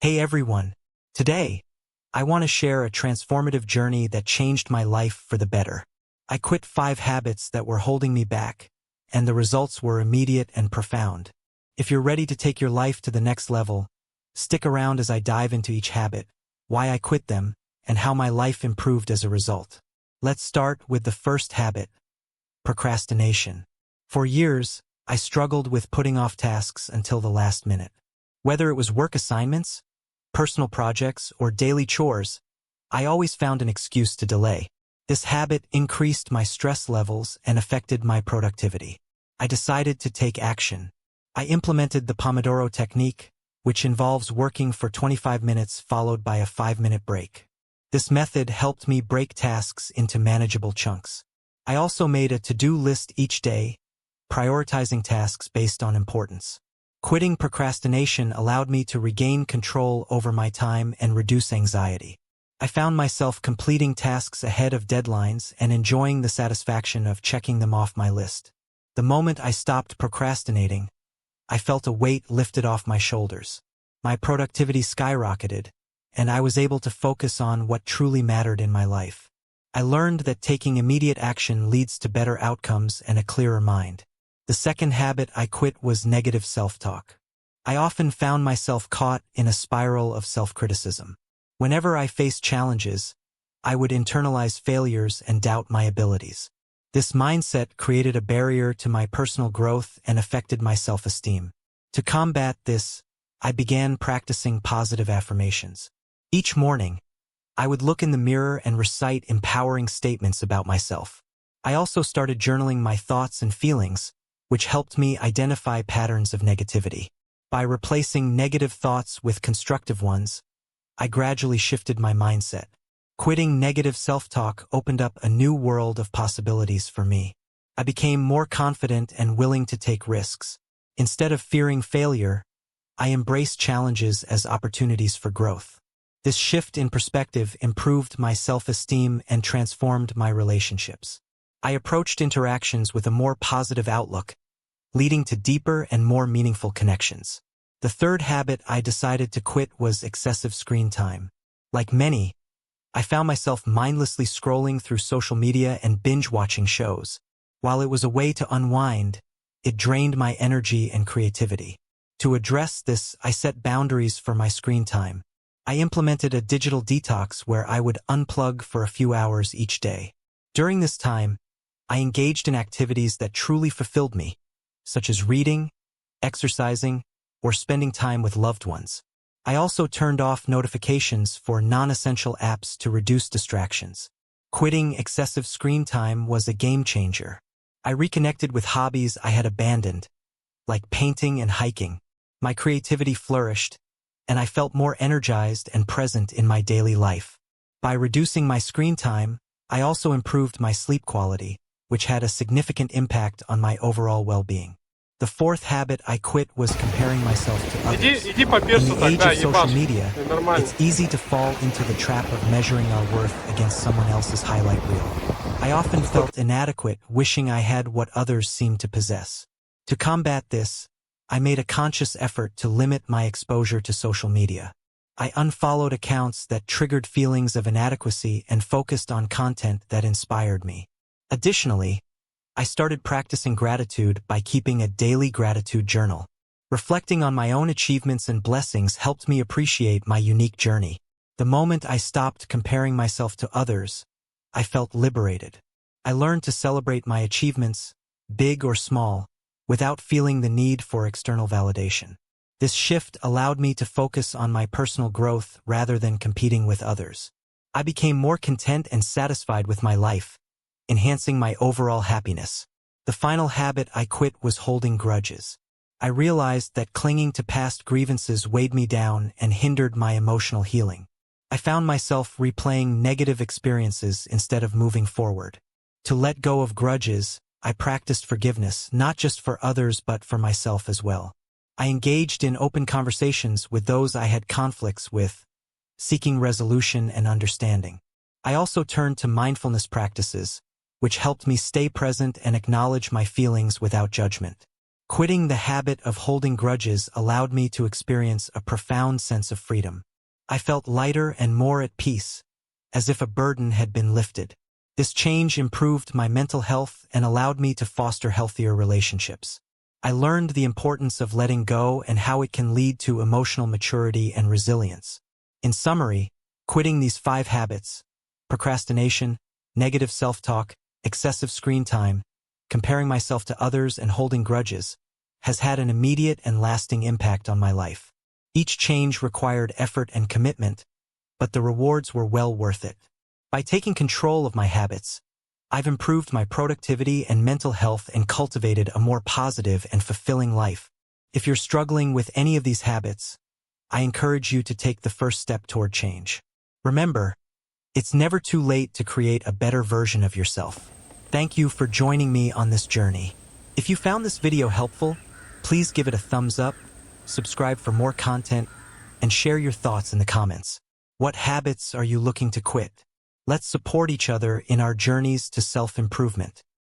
Hey everyone! Today, I want to share a transformative journey that changed my life for the better. I quit 5 habits that were holding me back, and the results were immediate and profound. If you're ready to take your life to the next level, stick around as I dive into each habit, why I quit them, and how my life improved as a result. Let's start with the first habit: procrastination. For years, I struggled with putting off tasks until the last minute. Whether it was work assignments, personal projects, or daily chores, I always found an excuse to delay. This habit increased my stress levels and affected my productivity. I decided to take action. I implemented the Pomodoro technique, which involves working for 25 minutes followed by a 5-minute break. This method helped me break tasks into manageable chunks. I also made a to-do list each day, prioritizing tasks based on importance. Quitting procrastination allowed me to regain control over my time and reduce anxiety. I found myself completing tasks ahead of deadlines and enjoying the satisfaction of checking them off my list. The moment I stopped procrastinating, I felt a weight lifted off my shoulders. My productivity skyrocketed, and I was able to focus on what truly mattered in my life. I learned that taking immediate action leads to better outcomes and a clearer mind. The second habit I quit was negative self-talk. I often found myself caught in a spiral of self-criticism. Whenever I faced challenges, I would internalize failures and doubt my abilities. This mindset created a barrier to my personal growth and affected my self-esteem. To combat this, I began practicing positive affirmations. Each morning, I would look in the mirror and recite empowering statements about myself. I also started journaling my thoughts and feelings, which helped me identify patterns of negativity. By replacing negative thoughts with constructive ones, I gradually shifted my mindset. Quitting negative self-talk opened up a new world of possibilities for me. I became more confident and willing to take risks. Instead of fearing failure, I embraced challenges as opportunities for growth. This shift in perspective improved my self-esteem and transformed my relationships. I approached interactions with a more positive outlook, leading to deeper and more meaningful connections. The third habit I decided to quit was excessive screen time. Like many, I found myself mindlessly scrolling through social media and binge-watching shows. While it was a way to unwind, it drained my energy and creativity. To address this, I set boundaries for my screen time. I implemented a digital detox where I would unplug for a few hours each day. During this time, I engaged in activities that truly fulfilled me, such as reading, exercising, or spending time with loved ones. I also turned off notifications for non-essential apps to reduce distractions. Quitting excessive screen time was a game changer. I reconnected with hobbies I had abandoned, like painting and hiking. My creativity flourished, and I felt more energized and present in my daily life. By reducing my screen time, I also improved my sleep quality, which had a significant impact on my overall well-being. The fourth habit I quit was comparing myself to others. In the age of social media, it's easy to fall into the trap of measuring our worth against someone else's highlight reel. I often felt inadequate, wishing I had what others seemed to possess. To combat this, I made a conscious effort to limit my exposure to social media. I unfollowed accounts that triggered feelings of inadequacy and focused on content that inspired me. Additionally, I started practicing gratitude by keeping a daily gratitude journal. Reflecting on my own achievements and blessings helped me appreciate my unique journey. The moment I stopped comparing myself to others, I felt liberated. I learned to celebrate my achievements, big or small, without feeling the need for external validation. This shift allowed me to focus on my personal growth rather than competing with others. I became more content and satisfied with my life, enhancing my overall happiness. The final habit I quit was holding grudges. I realized that clinging to past grievances weighed me down and hindered my emotional healing. I found myself replaying negative experiences instead of moving forward. To let go of grudges, I practiced forgiveness, not just for others but for myself as well. I engaged in open conversations with those I had conflicts with, seeking resolution and understanding. I also turned to mindfulness practices, which helped me stay present and acknowledge my feelings without judgment. Quitting the habit of holding grudges allowed me to experience a profound sense of freedom. I felt lighter and more at peace, as if a burden had been lifted. This change improved my mental health and allowed me to foster healthier relationships. I learned the importance of letting go and how it can lead to emotional maturity and resilience. In summary, quitting these 5 habits, procrastination, negative self-talk, excessive screen time, comparing myself to others and holding grudges, has had an immediate and lasting impact on my life. Each change required effort and commitment, but the rewards were well worth it. By taking control of my habits, I've improved my productivity and mental health and cultivated a more positive and fulfilling life. If you're struggling with any of these habits, I encourage you to take the first step toward change. Remember, it's never too late to create a better version of yourself. Thank you for joining me on this journey. If you found this video helpful, please give it a thumbs up, subscribe for more content, and share your thoughts in the comments. What habits are you looking to quit? Let's support each other in our journeys to self-improvement.